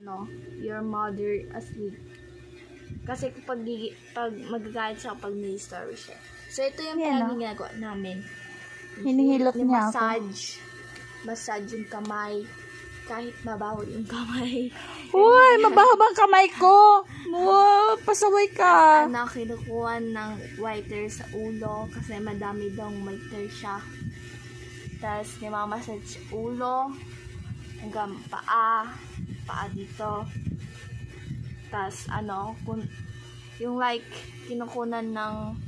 no, your mother asleep. Kasi pag magagalit siya kapag may story siya. So, ito yung palaging ginagawa namin. Hinihilot niya ako. Massage yung kamay. Kahit mabaho yung kamay. Uy, mabaho bang kamay ko? Wow, pasaway ka. Kinukuha ng whiter sa ulo kasi madami daw whiter siya. Tapos, nimamassage ulo hanggang paa dito. Tapos, yung like, kinukunan ng,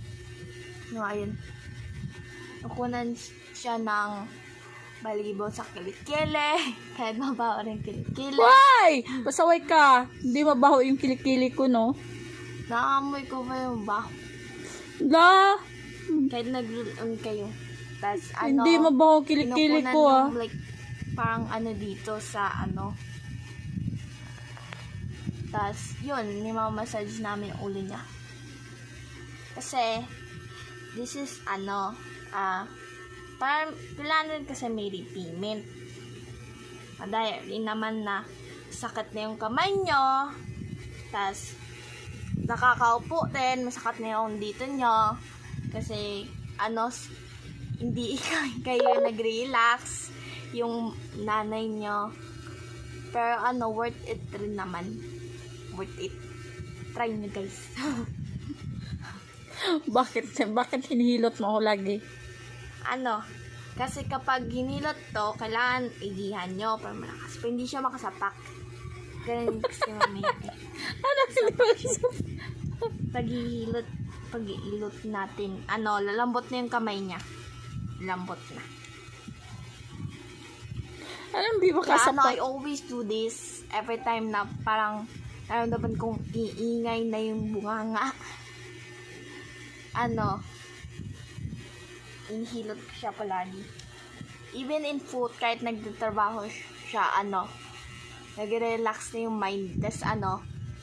kinukunan siya ng balibo sa kilikili. Kahit mabaho rin kilikili. Why? Pasaway ka. Hindi mabaho yung kilikili ko, no? Naamoy ko ba yung baho? La, Kahit nag-roll kayo. Tapos, hindi mabaho kilikili kinukunan ko, ah. ng, like, parang dito sa Tapos, yun, nimamassage namin yung ulo niya. Kasi, this is, parang, kailangan kasi may repayment. Madaya rin naman na sakit na yung kamay nyo. Tapos, nakakaupo din, masakit na yung dito nyo. Kasi, hindi kayo nag-relax yung nanay nyo. Pero, worth it rin naman. Worth it. Try nyo, guys. Bakit hinihilot mo ako lagi? Kasi kapag hinilot to, kailangan igihan nyo para malakas. Pero hindi siya makasapak. Ganun kasi mamaya. Pag-iilot natin, lalambot na yung kamay niya. Lambot na. Di ba kasapak? I always do this every time na parang naramdaman kong iingay na yung bunganga. Inihilot ko siya palagi. Even in food, kahit nagtatrabaho siya, nag-relax na yung mind. Tapos,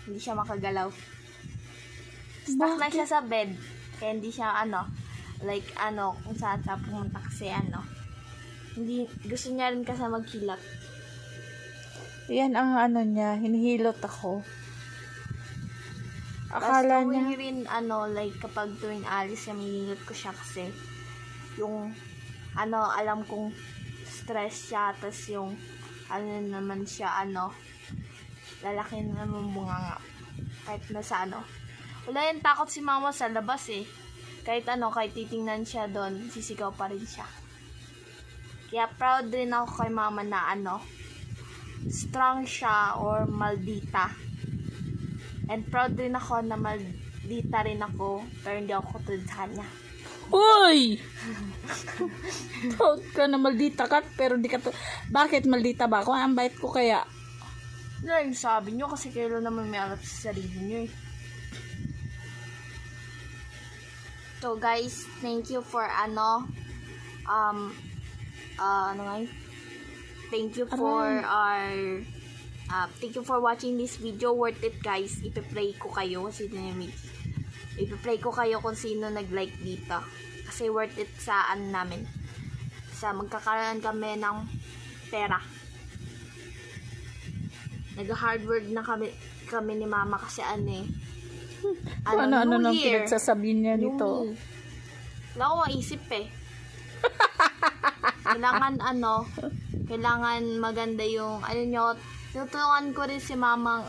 hindi siya makagalaw. Stuck na siya sa bed. Kaya hindi siya, kung saan siya pumunta kasi, hindi, gusto niya rin kasi magkilat. Yan ang niya, hinihilot ako. Akala Tapos, niya. rin, kapag tuwing alis, hinihilot ko siya kasi, yung, alam kong stress siya, tapos yung, naman siya, lalaki na naman bunga nga. Kahit nasa, wala yung takot si mama sa labas eh. Kahit kahit titingnan siya doon, sisigaw pa rin siya. Kaya proud rin ako kay mama na, strong siya or maldita. And proud rin ako na maldita rin ako, pero hindi ako katulad sa kanya. Uy! Proud ka na maldita ka, pero di ka to. Bakit maldita ba ako? Ang bait ko kaya. Yung sabi nyo, kasi kayo naman may alam sa sarili nyo eh. So guys, thank you for thank you for watching this video. Worth it, guys. Ipi-play ko kayo kasi ipi-play ko kayo kung sino nag-like dito. Kasi worth it sa namin. Sa magkakaroon kami ng pera. Nag-hard work na kami ni mama kasi Ano New nang Year. pinagsasabihin niya nito? Wala ko maisip eh. Kailangan maganda yung, nyo, tinutulungan ko rin si mamang,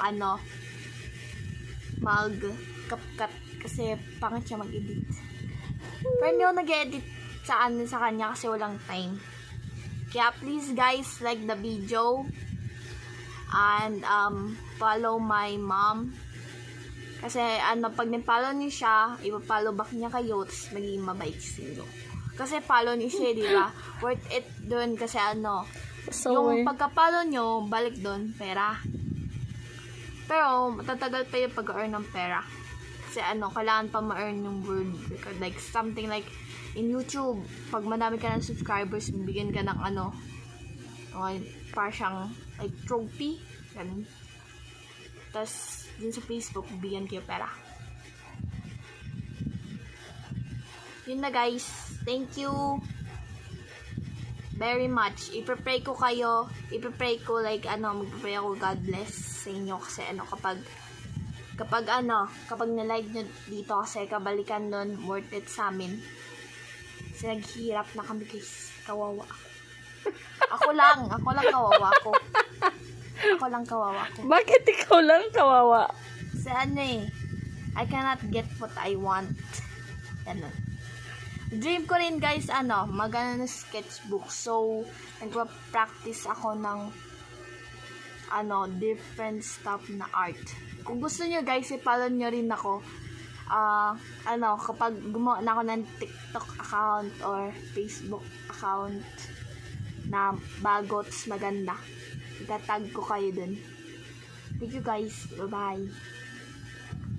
mag-kapkat, kasi pangit siya mag-edit. Pero hindi ako nag-edit sa kanya kasi walang time. Kaya please guys, like the video, and, follow my mom. Kasi, pag ni-follow niyo siya, ipa-follow back niya kayo, tapos magiging mabait sa inyo. Kasi follow niyo siya, di ba? Worth it dun kasi yung pagka-follow niyo, balik dun, pera. Pero, matatagal pa yung pag-earn ng pera. Kasi kailangan pa ma-earn yung word record. Like, something like, in YouTube, pag madami ka ng subscribers, bibigyan ka ng parang siyang, like, trophy. Ganun. Tapos, din sa Facebook, bibigyan kayo pera. Yun na guys. Thank you very much. Ipe-pray ko kayo. Ipe-pray ko magpe-pray ako, God bless. sa inyo kasi kapag na-like nyo dito kasi kabalikan nun, worth it sa amin. Kasi naghihirap na kami guys. Kawawa ako. Ako lang kawawa ko. Ako lang kawawa ko. Bakit ikaw lang kawawa? Kasi I cannot get what I want. Ano. Dream ko rin guys, magano na sketchbook. So, nagpa-practice ako ng different stuff na art. Kung gusto nyo guys, i-follow nyo rin ako. Kapag gumawa na ako ng TikTok account or Facebook account na bago, maganda, itatag ko kayo dun. Thank you guys. Bye-bye.